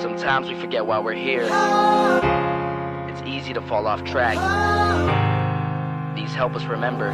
Sometimes we forget why we're here. It's easy to fall off track. These help us remember.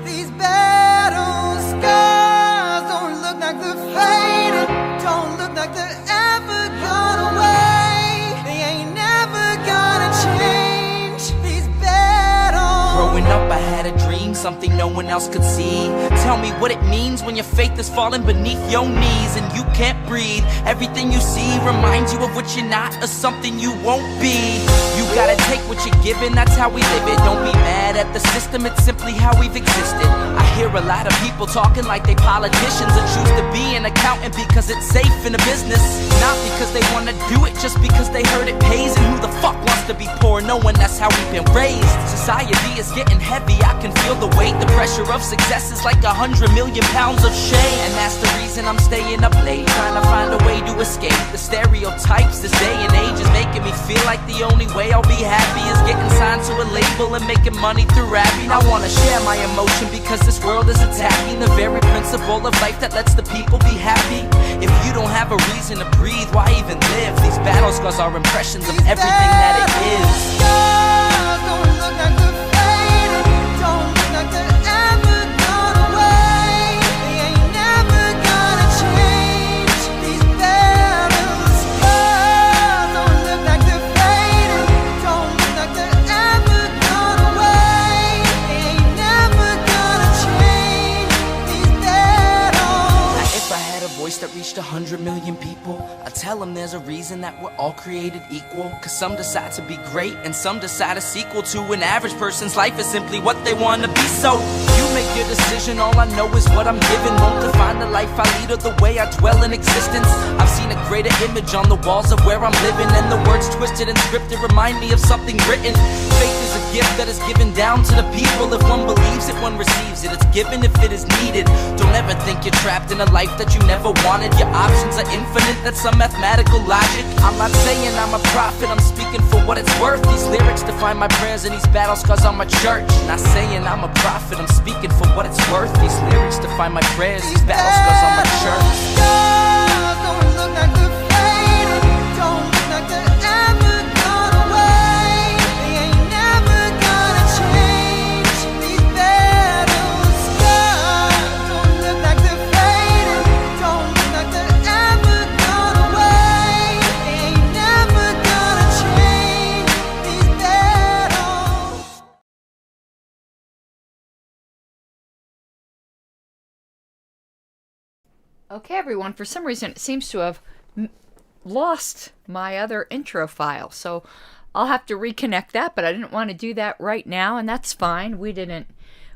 These battle scars don't look like they're faded, don't look like they're ever gone away. They ain't never gonna change. These battles. Growing up, I had a dream, something no one else could see. Tell me what it means when your faith is falling beneath your knees and you can't breathe. Everything you see reminds you of what you're not or something you won't be. You gotta take what you're given, that's how we live it. Don't be mad at the system, it's simply how we've existed. I hear a lot of people talking like they politicians and choose to be an accountant because it's safe in a business. Not because they wanna do it, just because they heard it pays. And who the fuck wants to be poor knowing that's how we've been raised? Society is getting heavy, I can feel the weight. The pressure of success is like 100 million pounds of shame. And that's the reason I'm staying up late, trying to find a way to escape the stereotypes this day and age is making me feel like the only way I'll be happy is getting signed to a label and making money through rapping. I wanna share my emotion because this world is attacking the very principle of life that lets the people be happy. If you don't have a reason to breathe, why even live? These battle scars are impressions of everything that it is. Don't look like they're faded, don't look like they're ever gone away. They ain't never gonna change. These battle scars don't look like they're faded, don't look like they're ever gone away. They ain't never gonna change. These battles. Now, if I had a voice that reached 100 million people, I'd tell them there's a reason that we're all created equal. Cause some decide to be great and some decide a sequel to an average person's life is simply what they want to be. So you make your decision, all I know is what I'm given. Won't define the life I lead or the way I dwell in existence. I've seen a greater image on the walls of where I'm living, and the words twisted and scripted remind me of something written. Faith is a gift that is given down to the people. If one believes it, one receives it. It's given if it is needed. Don't ever think you're trapped in a life that you never wanted. Your options are infinite, that's some mathematical logic. I'm not saying I'm a prophet, I'm speaking for what it's worth. These lyrics define my prayers and these battle scars on my church. Not saying I'm a prophet, I'm speaking for what it's worth. These lyrics define my prayers, these battle scars on my church. Don't look like they're faded, don't look like they're ever gone away. They ain't never gonna change. These battle scars don't look like they're faded, don't look like they're ever gone away. They ain't never gonna change. These battles. Okay, everyone, for some reason it seems to have lost my other intro file, so I'll have to reconnect that, but I didn't want to do that right now, and that's fine. We didn't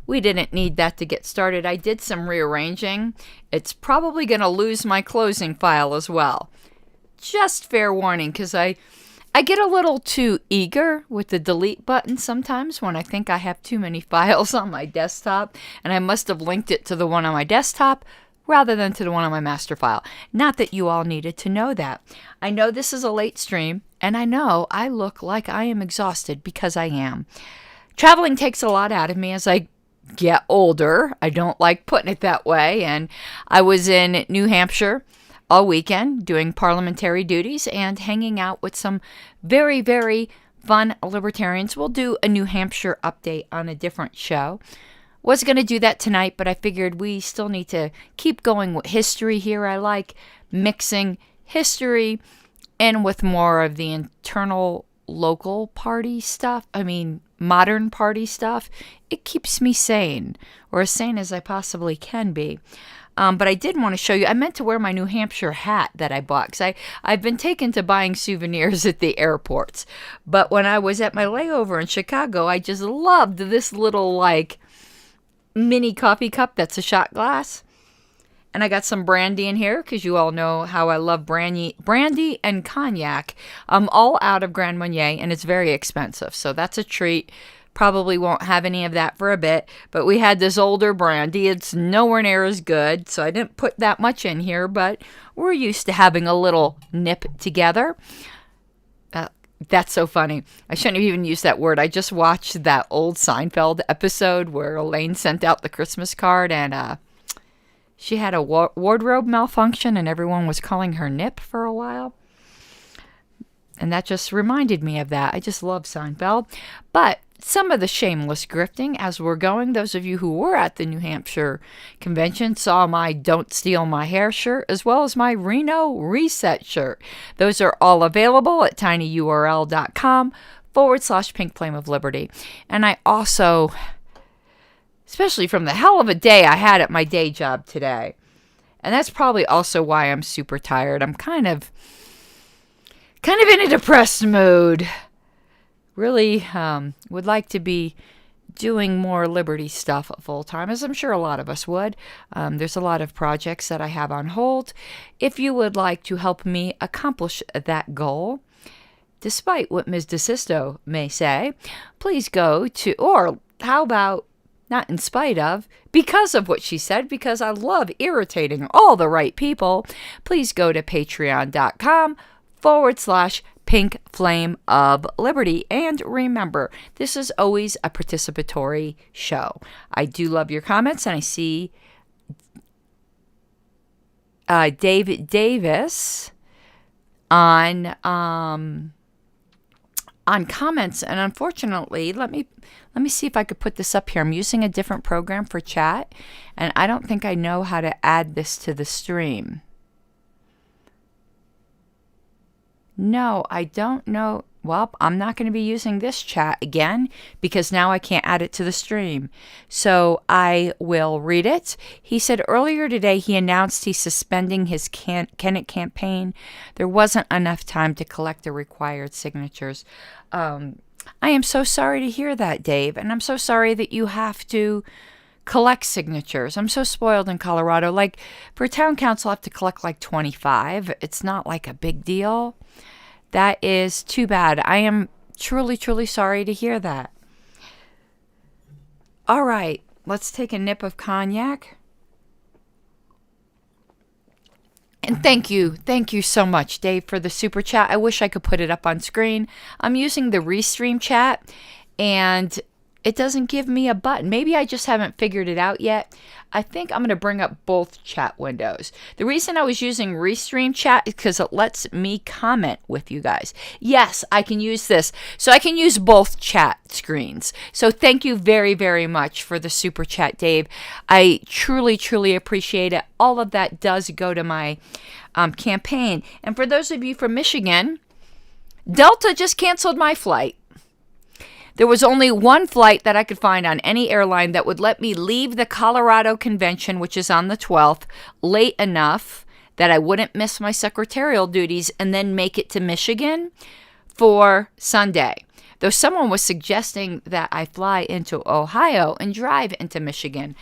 need that to get started. I did some rearranging. It's probably going to lose my closing file as well. Just fair warning, because I get a little too eager with the delete button sometimes when I think I have too many files on my desktop, and I must have linked it to the one on my desktop rather than to the one on my master file. Not that you all needed to know that. I know this is a late stream, and I know I look like I am exhausted because I am. Traveling takes a lot out of me as I get older. I don't like putting it that way, and I was in New Hampshire all weekend doing parliamentary duties and hanging out with some very, very fun libertarians. We'll do a New Hampshire update on a different show. Was going to do that tonight, but I figured we still need to keep going with history here. I like mixing history in with more of the internal local party stuff. I mean, modern party stuff. It keeps me sane, or as sane as I possibly can be. But I did want to show you, I meant to wear my New Hampshire hat that I bought, because I've been taken to buying souvenirs at the airports. But when I was at my layover in Chicago, I just loved this little, like, mini coffee cup that's a shot glass. And I got some brandy in here, because you all know how I love brandy and cognac. All out of Grand Marnier, and it's very expensive, so that's a treat. Probably won't have any of that for a bit, but we had this older brandy. It's nowhere near as good, so I didn't put that much in here, but we're used to having a little nip together. That's so funny. I shouldn't have even used that word. I just watched that old Seinfeld episode where Elaine sent out the Christmas card, and She had a wardrobe malfunction and everyone was calling her Nip for a while. And that just reminded me of that. I just love Seinfeld. But some of the shameless grifting as we're going, those of you who were at the New Hampshire convention saw my Don't Steal My Hair shirt as well as my Reno Reset shirt. Those are all available at tinyurl.com/Pink Flame of Liberty. And I also, especially from the hell of a day I had at my day job today, and that's probably also why I'm super tired. I'm kind of in a depressed mood. Really would like to be doing more Liberty stuff full time, as I'm sure a lot of us would. There's a lot of projects that I have on hold. If you would like to help me accomplish that goal, despite what Ms. DeSisto may say, please go to, or how about not in spite of, because of what she said, because I love irritating all the right people, please go to patreon.com/Pink Flame of Liberty. And remember, this is always a participatory show. I do love your comments, and I see David Davis on comments, and unfortunately, let me see if I could put this up here. I'm using a different program for chat, and I don't think I know how to add this to the stream. No, I don't know. Well, I'm not going to be using this chat again because now I can't add it to the stream. So I will read it. He said earlier today he announced he's suspending his Kennett campaign. There wasn't enough time to collect the required signatures. I am so sorry to hear that, Dave. And I'm so sorry that you have to collect signatures. I'm so spoiled in Colorado. Like, for town council, I have to collect like 25. It's not like a big deal. That is too bad. I am truly, truly sorry to hear that. All right, let's take a nip of cognac. And thank you so much, Dave, for the super chat. I wish I could put it up on screen. I'm using the Restream chat, and it doesn't give me a button. Maybe I just haven't figured it out yet. I think I'm going to bring up both chat windows. The reason I was using Restream chat is because it lets me comment with you guys. Yes, I can use this. So I can use both chat screens. So thank you very, very much for the super chat, Dave. I truly, truly appreciate it. All of that does go to my campaign. And for those of you from Michigan, Delta just canceled my flight. There was only one flight that I could find on any airline that would let me leave the Colorado convention, which is on the 12th, late enough that I wouldn't miss my secretarial duties and then make it to Michigan for Sunday. Though someone was suggesting that I fly into Ohio and drive into Michigan.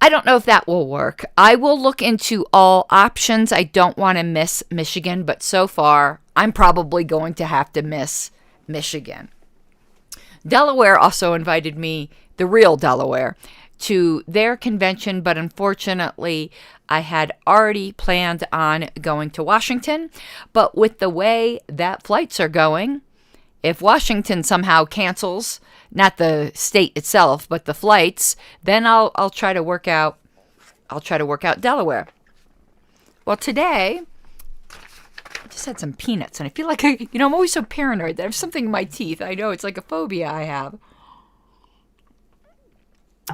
I don't know if that will work. I will look into all options. I don't want to miss Michigan, but so far, I'm probably going to have to miss Michigan. Delaware also invited me, the real Delaware, to their convention, but unfortunately, I had already planned on going to Washington. But with the way that flights are going, if Washington somehow cancels, not the state itself, but the flights, then I'll try to work out Delaware. Well, today I just had some peanuts, and I feel like I'm always so paranoid that I have something in my teeth. I know, it's like a phobia I have.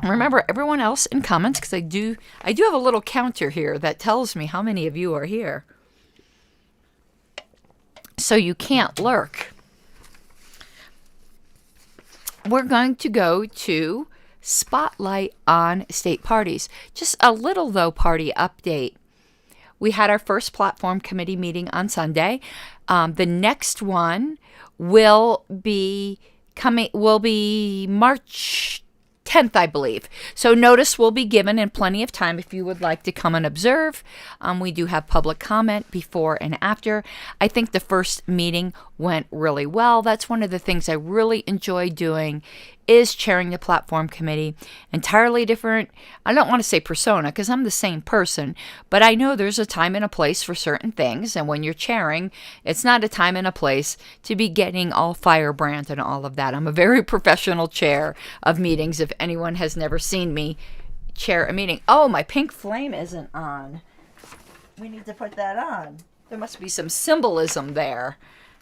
Remember, everyone else in comments, because I do have a little counter here that tells me how many of you are here. So you can't lurk. We're going to go to Spotlight on State Parties. Just a little, though, party update. We had our first platform committee meeting on Sunday. The next one will be March 10th, I believe. So notice will be given and plenty of time if you would like to come and observe. We do have public comment before and after. I think the first meeting went really well. That's one of the things I really enjoy doing is chairing the platform committee. Entirely different, I don't want to say persona because I'm the same person, but I know there's a time and a place for certain things, and when you're chairing, it's not a time and a place to be getting all firebrand and all of that. I'm a very professional chair of meetings. If anyone has never seen me chair a meeting. Oh, my pink flame isn't on. We need to put that on. There must be some symbolism there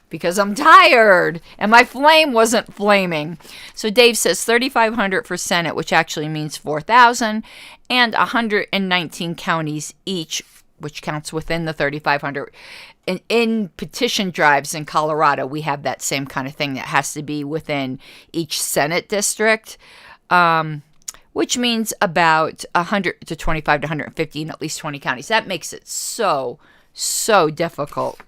because I'm tired and my flame wasn't flaming. So Dave says 3,500 for Senate, which actually means 4,000, and 119 counties each, which counts within the 3,500. In petition drives in Colorado, we have that same kind of thing that has to be within each Senate district, which means about 100 to 25 to 150 in at least 20 counties. That makes it so difficult.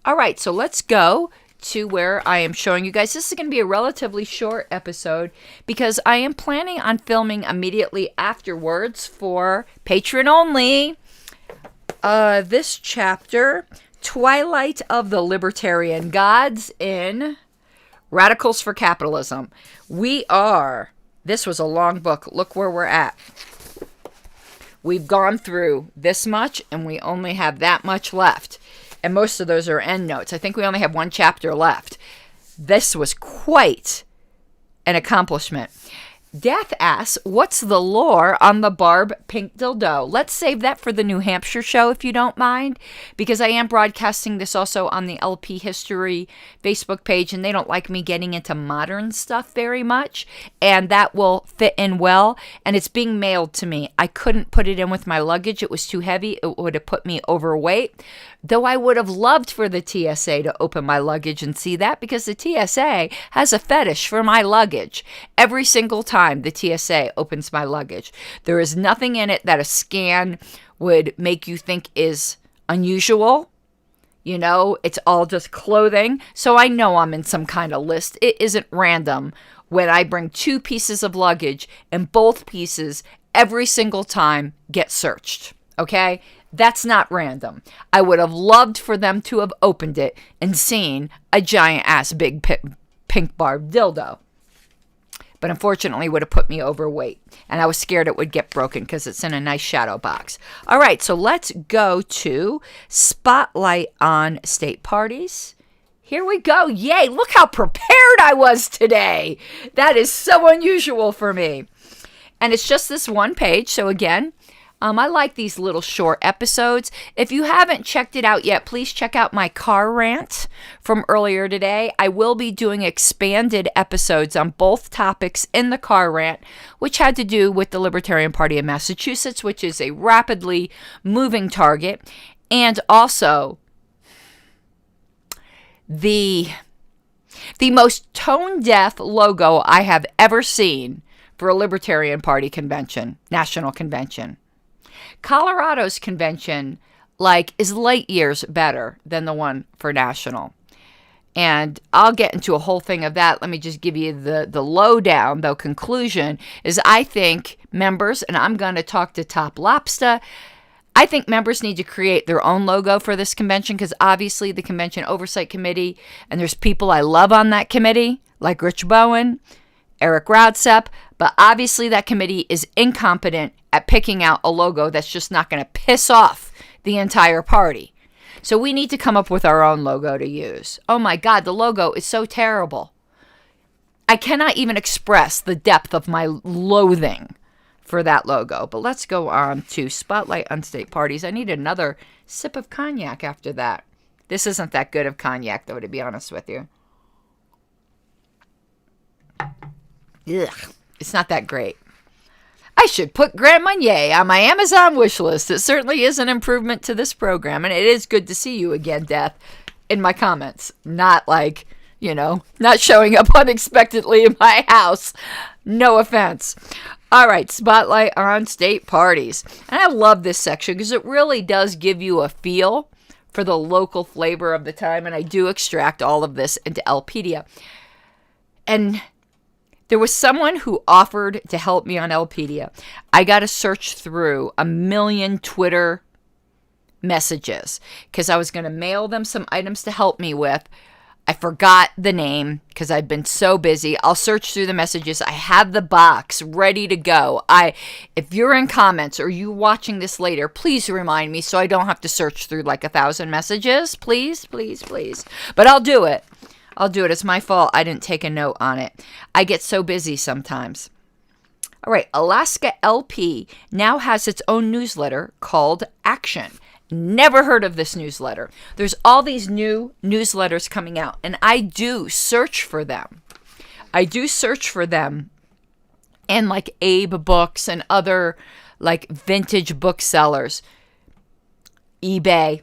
All right, so let's go to where I am showing you guys. This is going to be a relatively short episode because I am planning on filming immediately afterwards for Patreon only. This chapter, Twilight of the Libertarian Gods in Radicals for Capitalism. This was a long book. Look where we're at. We've gone through this much and we only have that much left. And most of those are endnotes. I think we only have one chapter left. This was quite an accomplishment. Death asks, what's the lore on the Barb pink dildo? Let's save that for the New Hampshire show if you don't mind, because I am broadcasting this also on the LP History Facebook page, and they don't like me getting into modern stuff very much, and that will fit in well, and it's being mailed to me. I couldn't put it in with my luggage. It was too heavy. It would have put me overweight, though I would have loved for the TSA to open my luggage and see that, because the TSA has a fetish for my luggage. Every single time the TSA opens my luggage, there is nothing in it that a scan would make you think is unusual. You know, it's all just clothing. So I know I'm in some kind of list. It isn't random when I bring 2 pieces of luggage and both pieces every single time get searched. Okay? That's not random. I would have loved for them to have opened it and seen a giant ass big pink Barb dildo. But unfortunately, it would have put me overweight. And I was scared it would get broken because it's in a nice shadow box. All right, so let's go to Spotlight on State Parties. Here we go. Yay, look how prepared I was today. That is so unusual for me. And it's just this one page. So again, I like these little short episodes. If you haven't checked it out yet, please check out my car rant from earlier today. I will be doing expanded episodes on both topics in the car rant, which had to do with the Libertarian Party of Massachusetts, which is a rapidly moving target, and also the most tone-deaf logo I have ever seen for a Libertarian Party convention, national convention. Colorado's convention, is light years better than the one for national. And I'll get into a whole thing of that. Let me just give you the lowdown, though, conclusion, is I think members, and I'm going to talk to Top Lobster, I think members need to create their own logo for this convention, because obviously the Convention Oversight Committee, and there's people I love on that committee, like Rich Bowen, Eric Raudsep, but obviously that committee is incompetent at picking out a logo that's just not going to piss off the entire party. So we need to come up with our own logo to use. Oh my God, the logo is so terrible. I cannot even express the depth of my loathing for that logo. But let's go on to Spotlight on State Parties. I need another sip of cognac after that. This isn't that good of cognac, though, to be honest with you. Ugh, it's not that great. I should put Grand Marnier on my Amazon wish list. It certainly is an improvement to this program, and it is good to see you again, Death, in my comments. Not not showing up unexpectedly in my house. No offense. All right, Spotlight on State Parties. And I love this section because it really does give you a feel for the local flavor of the time, and I do extract all of this into Lpedia. And there was someone who offered to help me on Lpedia. I got to search through 1 million Twitter messages because I was going to mail them some items to help me with. I forgot the name because I've been so busy. I'll search through the messages. I have the box ready to go. If you're in comments or you watching this later, please remind me so I don't have to search through 1,000 messages. Please, please, please. But I'll do it. It's my fault I didn't take a note on it. I get so busy sometimes. All right, Alaska LP now has its own newsletter called Action. Never heard of this newsletter. There's all these new newsletters coming out, and I do search for them. In like Abe Books and other like vintage booksellers, eBay,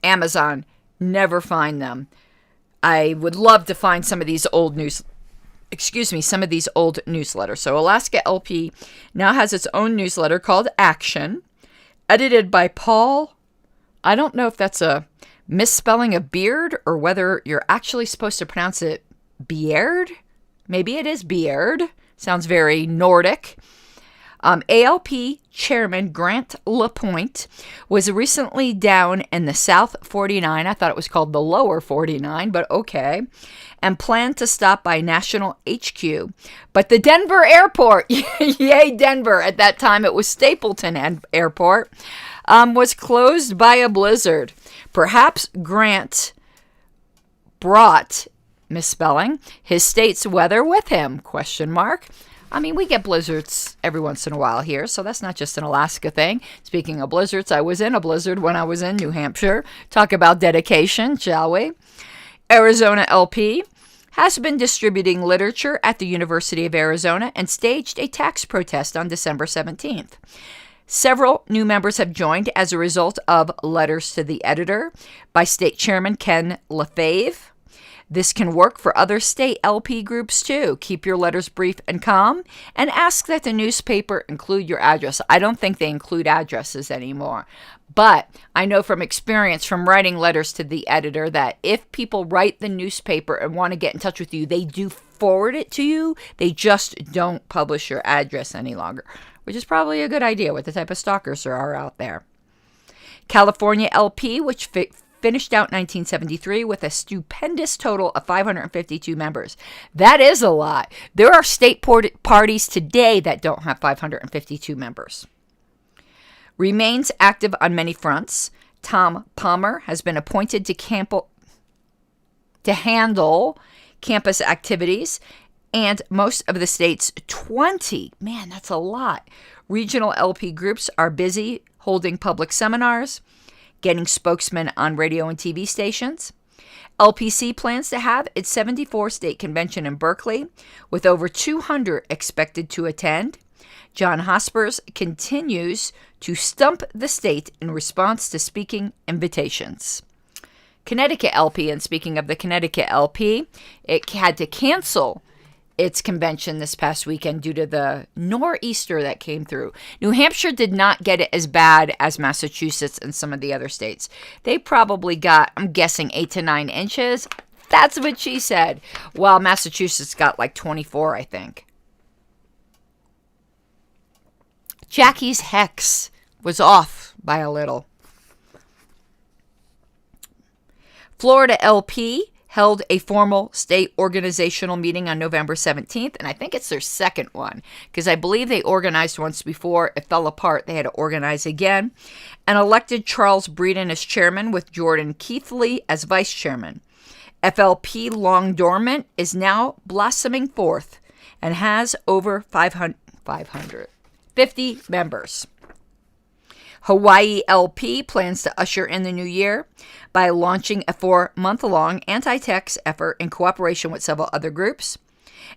Amazon. Never find them. I would love to find some of these old newsletters. So Alaska LP now has its own newsletter called Action, edited by Paul. I don't know if that's a misspelling of beard or whether you're actually supposed to pronounce it Beard. Maybe it is Beard. Sounds very Nordic. ALP chairman Grant LaPointe was recently down in the South 49. I thought it was called the Lower 49, but okay. And planned to stop by National HQ. But the Denver airport, yay Denver, at that time it was Stapleton Airport, was closed by a blizzard. Perhaps Grant brought, misspelling, his state's weather with him, ? I mean, we get blizzards every once in a while here, so that's not just an Alaska thing. Speaking of blizzards, I was in a blizzard when I was in New Hampshire. Talk about dedication, shall we? Arizona LP has been distributing literature at the University of Arizona and staged a tax protest on December 17th. Several new members have joined as a result of letters to the editor by State Chairman Ken Lefebvre. This can work for other state LP groups too. Keep your letters brief and calm and ask that the newspaper include your address. I don't think they include addresses anymore. But I know from experience from writing letters to the editor that if people write the newspaper and want to get in touch with you, they do forward it to you. They just don't publish your address any longer, which is probably a good idea with the type of stalkers there are out there. California LP, which finished out 1973 with a stupendous total of 552 members. That is a lot. There are state parties today that don't have 552 members. Remains active on many fronts. Tom Palmer has been appointed to handle campus activities and most of the state's 20, man, that's a lot, regional LP groups are busy holding public seminars, getting spokesmen on radio and TV stations. LPC plans to have its 74th state convention in Berkeley, with over 200 expected to attend. John Hospers continues to stump the state in response to speaking invitations. Connecticut LP, and speaking of the Connecticut LP, it had to cancel its convention this past weekend due to the nor'easter that came through. New Hampshire did not get it as bad as Massachusetts and some of the other states. They probably got, I'm guessing, 8 to 9 inches. That's what she said. While Massachusetts got like 24, I think. Jackie's Hex was off by a little. Florida LP held a formal state organizational meeting on November 17th, and I think it's their second one, because I believe they organized once before. It fell apart. They had to organize again, and elected Charles Breeden as chairman with Jordan Keithley as vice chairman. FLP Long Dormant is now blossoming forth and has over 550 members. Hawaii LP plans to usher in the new year by launching a 4-month-long anti-tax effort in cooperation with several other groups,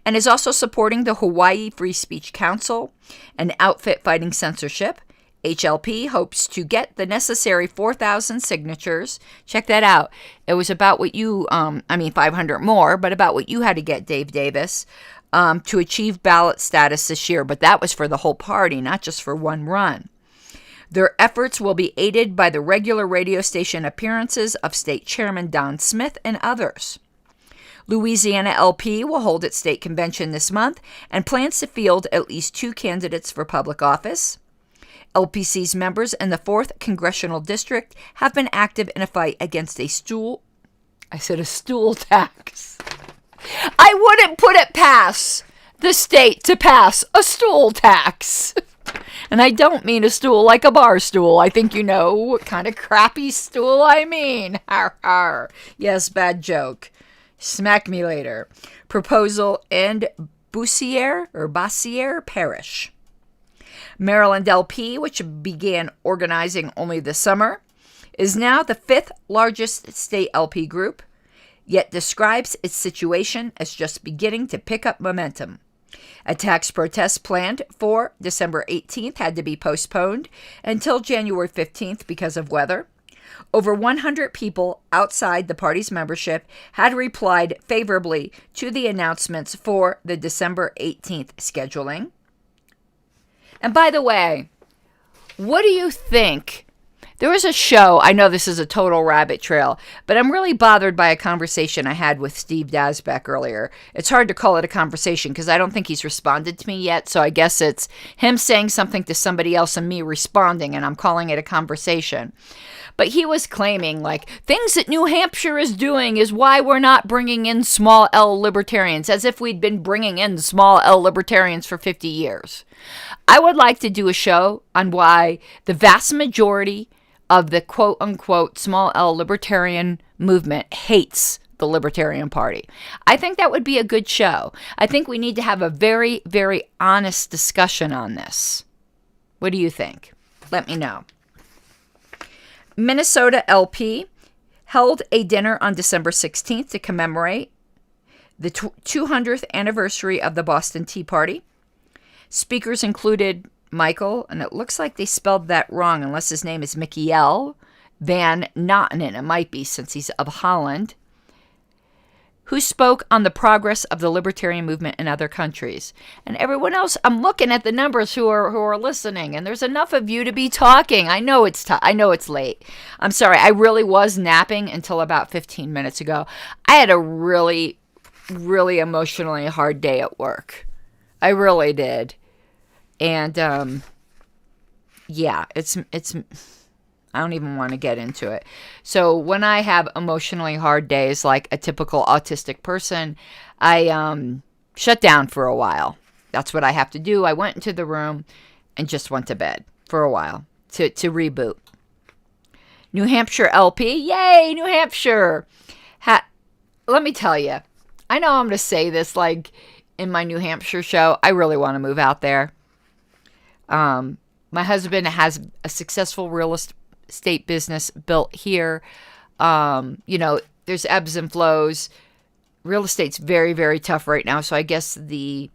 and is also supporting the Hawaii Free Speech Council, an outfit fighting censorship. HLP hopes to get the necessary 4,000 signatures. Check that out. It was about what you, 500 more, but about what you had to get, Dave Davis, to achieve ballot status this year. But that was for the whole party, not just for one run. Their efforts will be aided by the regular radio station appearances of State Chairman Don Smith and others. Louisiana LP will hold its state convention this month and plans to field at least 2 candidates for public office. LPC's members in the 4th Congressional District have been active in a fight against a stool tax. I wouldn't put it past the state to pass a stool tax. And I don't mean a stool like a bar stool. I think you know what kind of crappy stool I mean. Har har. Yes, bad joke. Smack me later. Proposal and Bossier Parish. Maryland LP, which began organizing only this summer, is now the 5th largest state LP group, yet describes its situation as just beginning to pick up momentum. A tax protest planned for December 18th had to be postponed until January 15th because of weather. Over 100 people outside the party's membership had replied favorably to the announcements for the December 18th scheduling. And by the way, what do you think? There was a show, I know this is a total rabbit trail, but I'm really bothered by a conversation I had with Steve Dasbeck earlier. It's hard to call it a conversation because I don't think he's responded to me yet, so I guess it's him saying something to somebody else and me responding, and I'm calling it a conversation. But he was claiming, like, things that New Hampshire is doing is why we're not bringing in small L libertarians, as if we'd been bringing in small L libertarians for 50 years. I would like to do a show on why the vast majority of the quote-unquote small L libertarian movement hates the Libertarian Party. I think that would be a good show. I think we need to have a very, very honest discussion on this. What do you think? Let me know. Minnesota LP held a dinner on December 16th to commemorate the 200th anniversary of the Boston Tea Party. Speakers included Michael, and it looks like they spelled that wrong unless his name is Michiel Van Natten, it might be since he's of Holland, who spoke on the progress of the libertarian movement in other countries. And everyone else, I'm looking at the numbers who are listening, and there's enough of you to be talking. I know it's I know it's late. I'm sorry. I really was napping until about 15 minutes ago. I had a really, really emotionally hard day at work. I really did. And yeah, it's I don't even want to get into it. So when I have emotionally hard days, like a typical autistic person, I shut down for a while. That's what I have to do. I went into the room and just went to bed for a while to reboot. New Hampshire LP, yay, New Hampshire. Let me tell you, I know I'm going to say this like in my New Hampshire show. I really want to move out there. My husband has a successful real estate business built here. There's ebbs and flows. Real estate's very, very tough right now. So I guess the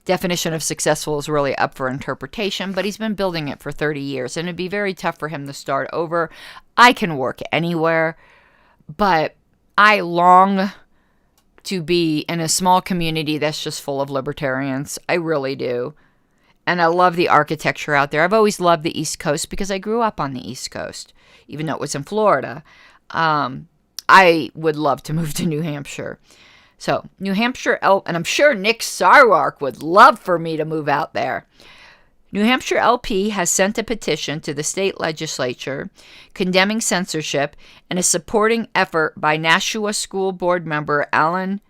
definition of successful is really up for interpretation, but he's been building it for 30 years and it'd be very tough for him to start over. I can work anywhere, but I long to be in a small community that's just full of libertarians. I really do. And I love the architecture out there. I've always loved the East Coast because I grew up on the East Coast, even though it was in Florida. I would love to move to New Hampshire. So, New Hampshire, and I'm sure Nick Sarwark would love for me to move out there. New Hampshire LP has sent a petition to the state legislature condemning censorship and a supporting effort by Nashua School Board member Alan.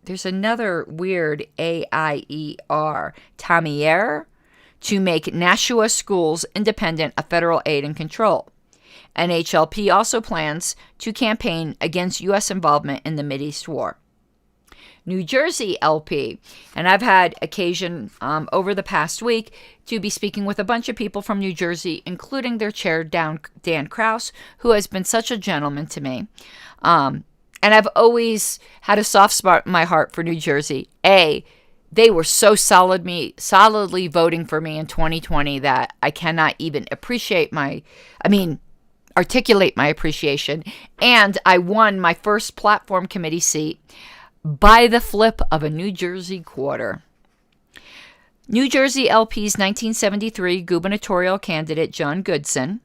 There's another weird AIER, Tamier, to make Nashua schools independent of federal aid and control. NHLP also plans to campaign against U.S. involvement in the Mideast War. New Jersey LP, and I've had occasion over the past week to be speaking with a bunch of people from New Jersey, including their chair, Dan Krause, who has been such a gentleman to me. And I've always had a soft spot in my heart for New Jersey. They were so solidly voting for me in 2020 that I cannot even articulate my appreciation. And I won my first platform committee seat by the flip of a New Jersey quarter. New Jersey LP's 1973 gubernatorial candidate John Goodson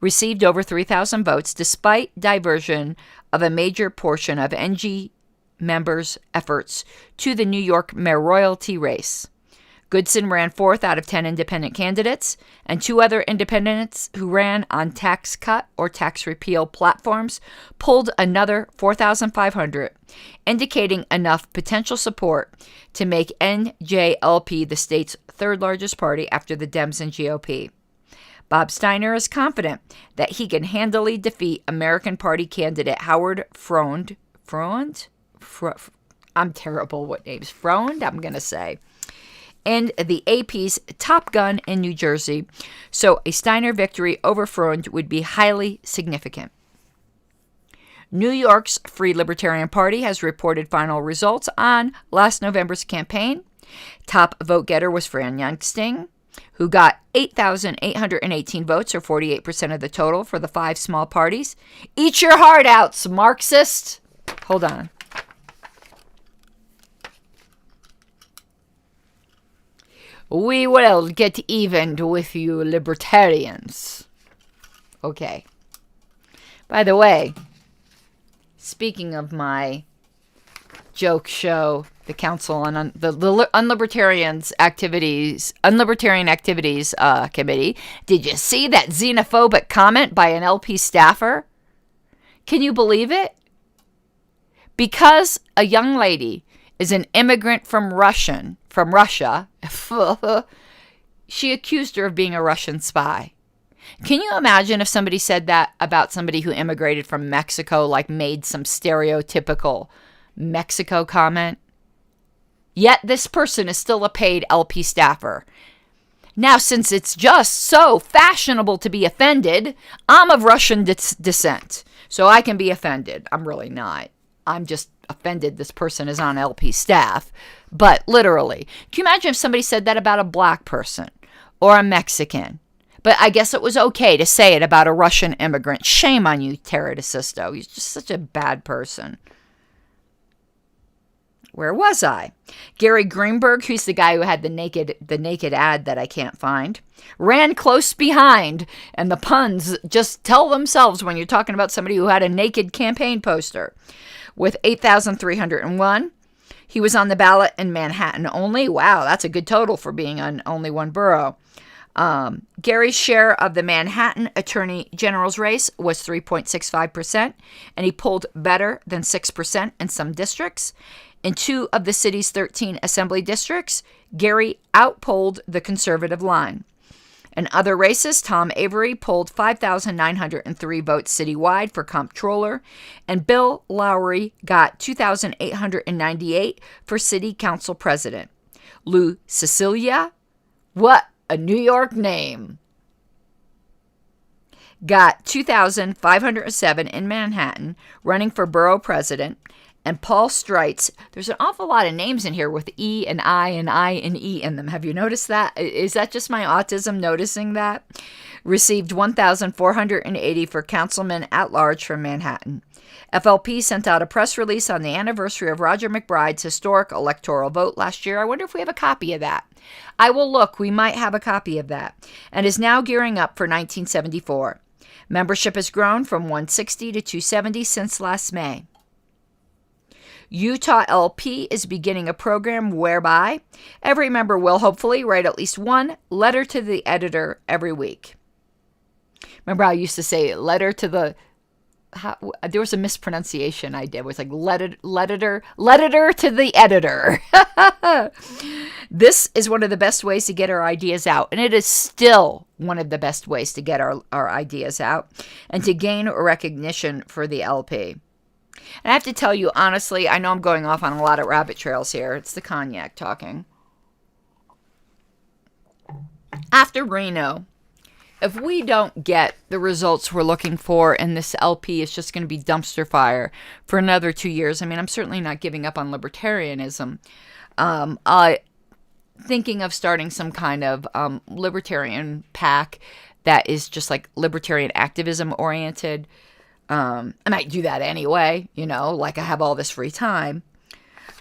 received over 3,000 votes despite diversion of a major portion of NG members' efforts to the New York mayoralty race. Goodson ran 4th out of 10 independent candidates, and 2 other independents who ran on tax cut or tax repeal platforms pulled another 4,500, indicating enough potential support to make NJLP the state's 3rd largest party after the Dems and GOP. Bob Steiner is confident that he can handily defeat American Party candidate Howard Frond. I'm terrible with names. Frohned, I'm going to say. And the AP's Top Gun in New Jersey. So a Steiner victory over Frohnde would be highly significant. New York's Free Libertarian Party has reported final results on last November's campaign. Top vote getter was Fran Youngsting, who got 8,818 votes, or 48% of the total for the 5 small parties. Eat your heart out, Marxist. Hold on. We will get even with you libertarians. Okay. By the way, speaking of my joke show, the Council on the Unlibertarian Activities Committee, did you see that xenophobic comment by an LP staffer? Can you believe it? Because a young lady is an immigrant from Russia, she accused her of being a Russian spy. Can you imagine if somebody said that about somebody who immigrated from Mexico, like made some stereotypical Mexico comment? Yet this person is still a paid LP staffer. Now, since it's just so fashionable to be offended, I'm of Russian descent, so I can be offended. I'm really not. I'm just offended this person is on LP staff. But literally, can you imagine if somebody said that about a black person or a Mexican? But I guess it was okay to say it about a Russian immigrant. Shame on you, Terra DeSisto. He's just such a bad person. Where was I? Gary Greenberg, who's the guy who had the naked ad that I can't find, ran close behind. And the puns just tell themselves when you're talking about somebody who had a naked campaign poster. With 8,301. He was on the ballot in Manhattan only. Wow, that's a good total for being on only one borough. Gary's share of the Manhattan Attorney General's race was 3.65%, and he polled better than 6% in some districts. In 2 of the city's 13 assembly districts, Gary outpolled the conservative line. In other races, Tom Avery polled 5,903 votes citywide for comptroller, and Bill Lowry got 2,898 for city council president. Lou Cecilia, what a New York name, got 2,507 in Manhattan, running for borough president. And Paul Streitz, there's an awful lot of names in here with E and I and E in them. Have you noticed that? Is that just my autism noticing that? Received 1,480 for councilman at large from Manhattan. FLP sent out a press release on the anniversary of Roger McBride's historic electoral vote last year. I wonder if we have a copy of that. I will look. We might have a copy of that. And is now gearing up for 1974. Membership has grown from 160 to 270 since last May. Utah LP is beginning a program whereby every member will hopefully write at least one letter to the editor every week. Remember, I used to say letter to the... there was a mispronunciation I did. It was like letter to the editor. This is one of the best ways to get our ideas out. And it is still one of the best ways to get our ideas out and to gain recognition for the LP. And I have to tell you, honestly, I know I'm going off on a lot of rabbit trails here. It's the cognac talking. After Reno, if we don't get the results we're looking for and this LP is just going to be dumpster fire for another 2 years, I mean, I'm certainly not giving up on libertarianism. Thinking of starting some kind of libertarian pack that is just like libertarian activism oriented. I might do that anyway, like I have all this free time.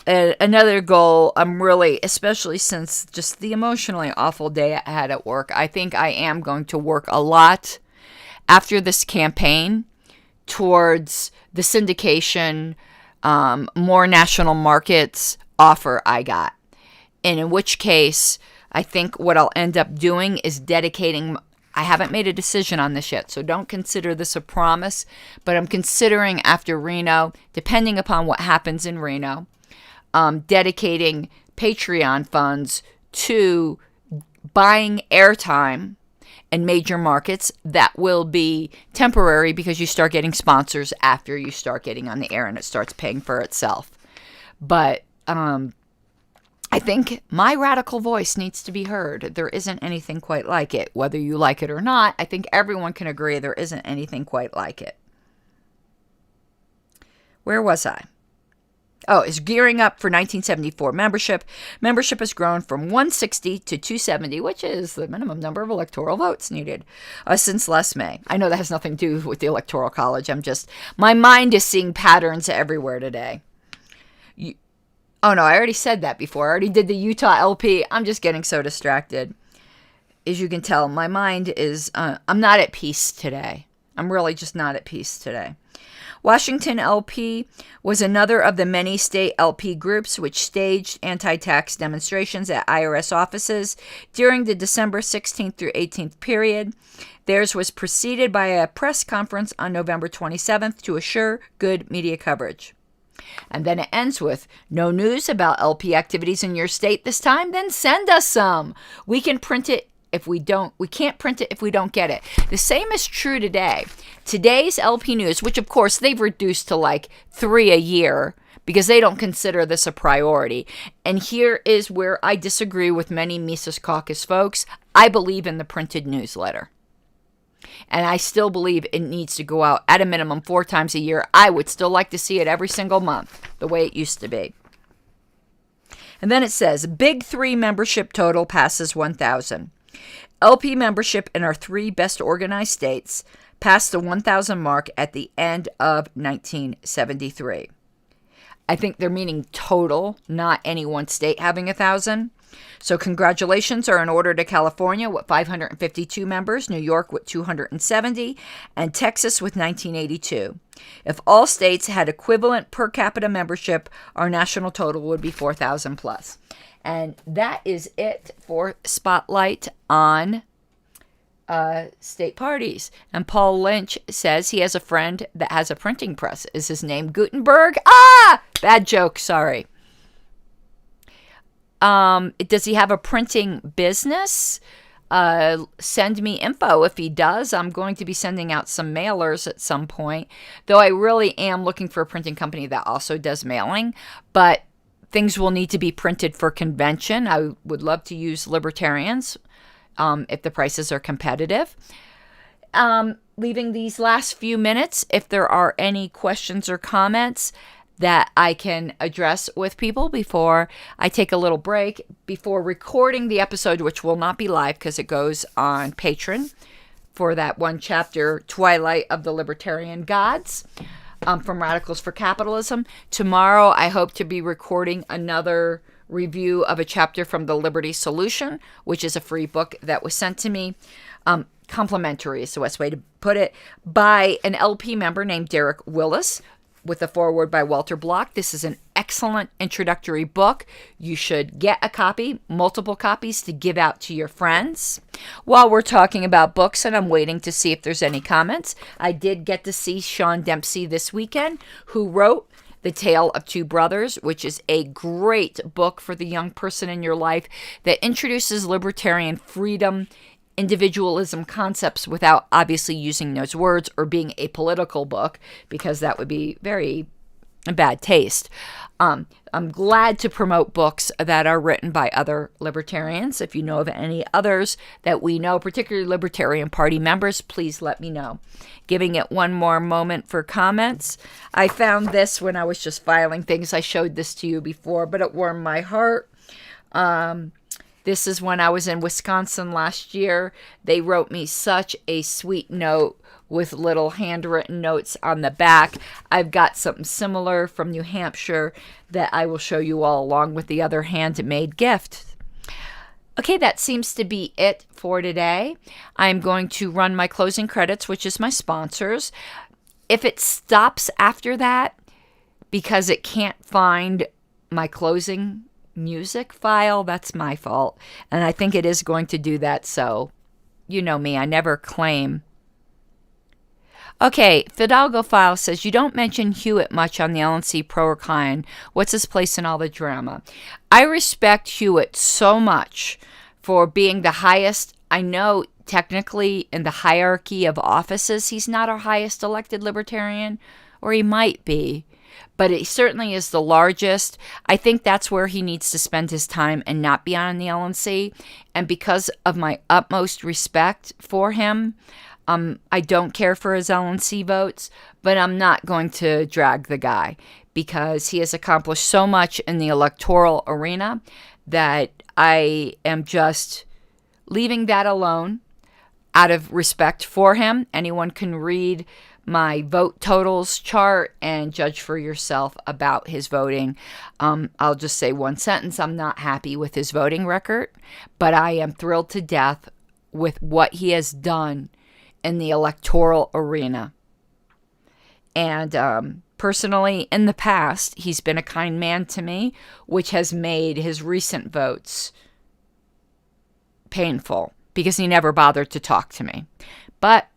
Another goal, I'm really, especially since just the emotionally awful day I had at work, I think I am going to work a lot after this campaign towards the syndication, more national markets offer I got. And in which case, I think what I'll end up doing is dedicating... I haven't made a decision on this yet, so don't consider this a promise, but I'm considering after Reno, depending upon what happens in Reno, dedicating Patreon funds to buying airtime in major markets that will be temporary because you start getting sponsors after you start getting on the air and it starts paying for itself. But I think my radical voice needs to be heard. There isn't anything quite like it. Whether you like it or not, I think everyone can agree there isn't anything quite like it. Where was I? Oh, it's gearing up for 1974 membership. Membership has grown from 160 to 270, which is the minimum number of electoral votes needed since last May. I know that has nothing to do with the Electoral College. My mind is seeing patterns everywhere today. Oh, no, I already said that before. I already did the Utah LP. I'm just getting so distracted. As you can tell, my mind is, I'm not at peace today. I'm really just not at peace today. Washington LP was another of the many state LP groups which staged anti-tax demonstrations at IRS offices during the December 16th through 18th period. Theirs was preceded by a press conference on November 27th to assure good media coverage. And then it ends with, no news about LP activities in your state this time? Then send us some. We can print it. We can't print it if we don't get it. The same is true today. Today's LP news, which of course they've reduced to like 3 a year because they don't consider this a priority. And here is where I disagree with many Mises Caucus folks. I believe in the printed newsletter. And I still believe it needs to go out at a minimum 4 times a year. I would still like to see it every single month, the way it used to be. And then it says, Big 3 membership total passes 1,000. LP membership in our 3 best organized states passed the 1,000 mark at the end of 1973. I think they're meaning total, not any one state having 1,000. So congratulations are in order to California with 552 members, New York with 270, and Texas with 1982. If all states had equivalent per capita membership, our national total would be 4,000 plus. And that is it for Spotlight on state parties. And Paul Lynch says he has a friend that has a printing press. Is his name Gutenberg? Bad joke, sorry. Does he have a printing business? Send me info if he does. I'm going to be sending out some mailers at some point, though I really am looking for a printing company that also does mailing, but things will need to be printed for convention. I would love to use Libertarians if the prices are competitive. Leaving these last few minutes, if there are any questions or comments that I can address with people before I take a little break, before recording the episode, which will not be live because it goes on Patreon for that one chapter, Twilight of the Libertarian Gods. From Radicals for Capitalism. Tomorrow, I hope to be recording another review of a chapter from The Liberty Solution, which is a free book that was sent to me. Complimentary is the best way to put it, by an LP member named Derek Willis, with a foreword by Walter Block. This is an excellent introductory book. You should get a copy, multiple copies to give out to your friends. While we're talking about books, and I'm waiting to see if there's any comments, I did get to see Sean Dempsey this weekend, who wrote The Tale of Two Brothers, which is a great book for the young person in your life that introduces libertarian freedom, individualism concepts without obviously using those words or being a political book, because that would be very bad taste. I'm glad to promote books that are written by other libertarians. If you know of any others that we know, particularly Libertarian Party members, please let me know. Giving it one more moment for comments. I found this when I was just filing things. I showed this to you before, but it warmed my heart. This is when I was in Wisconsin last year. They wrote me such a sweet note with little handwritten notes on the back. I've got something similar from New Hampshire that I will show you all along with the other handmade gift. Okay, that seems to be it for today. I'm going to run my closing credits, which is my sponsors. If it stops after that because it can't find my closing music file, that's my fault. And I think it is going to do that, so you know me, I never claim. Okay, Fidalgo File says, you don't mention Hewitt much on the LNC pro or con. What's his place in all the drama? I respect Hewitt so much for being the highest. I know technically in the hierarchy of offices, he's not our highest elected libertarian, or he might be. but it certainly is the largest. I think that's where he needs to spend his time and not be on the LNC. And because of my utmost respect for him, I don't care for his LNC votes, but I'm not going to drag the guy because he has accomplished so much in the electoral arena that I am just leaving that alone out of respect for him. Anyone can read my vote totals chart and judge for yourself about his voting. I'll just say one sentence. I'm not happy with his voting record, but I am thrilled to death with what he has done in the electoral arena. And personally, in the past, he's been a kind man to me, which has made his recent votes painful because he never bothered to talk to me. But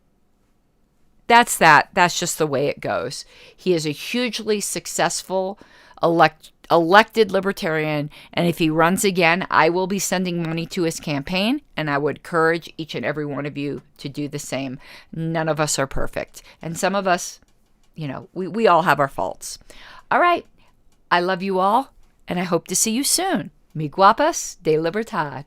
that's that. That's just the way it goes. He is a hugely successful elected libertarian, and if he runs again, I will be sending money to his campaign, and I would encourage each and every one of you to do the same. None of us are perfect, and some of us, we all have our faults. All right, I love you all, and I hope to see you soon. Mi guapas de libertad.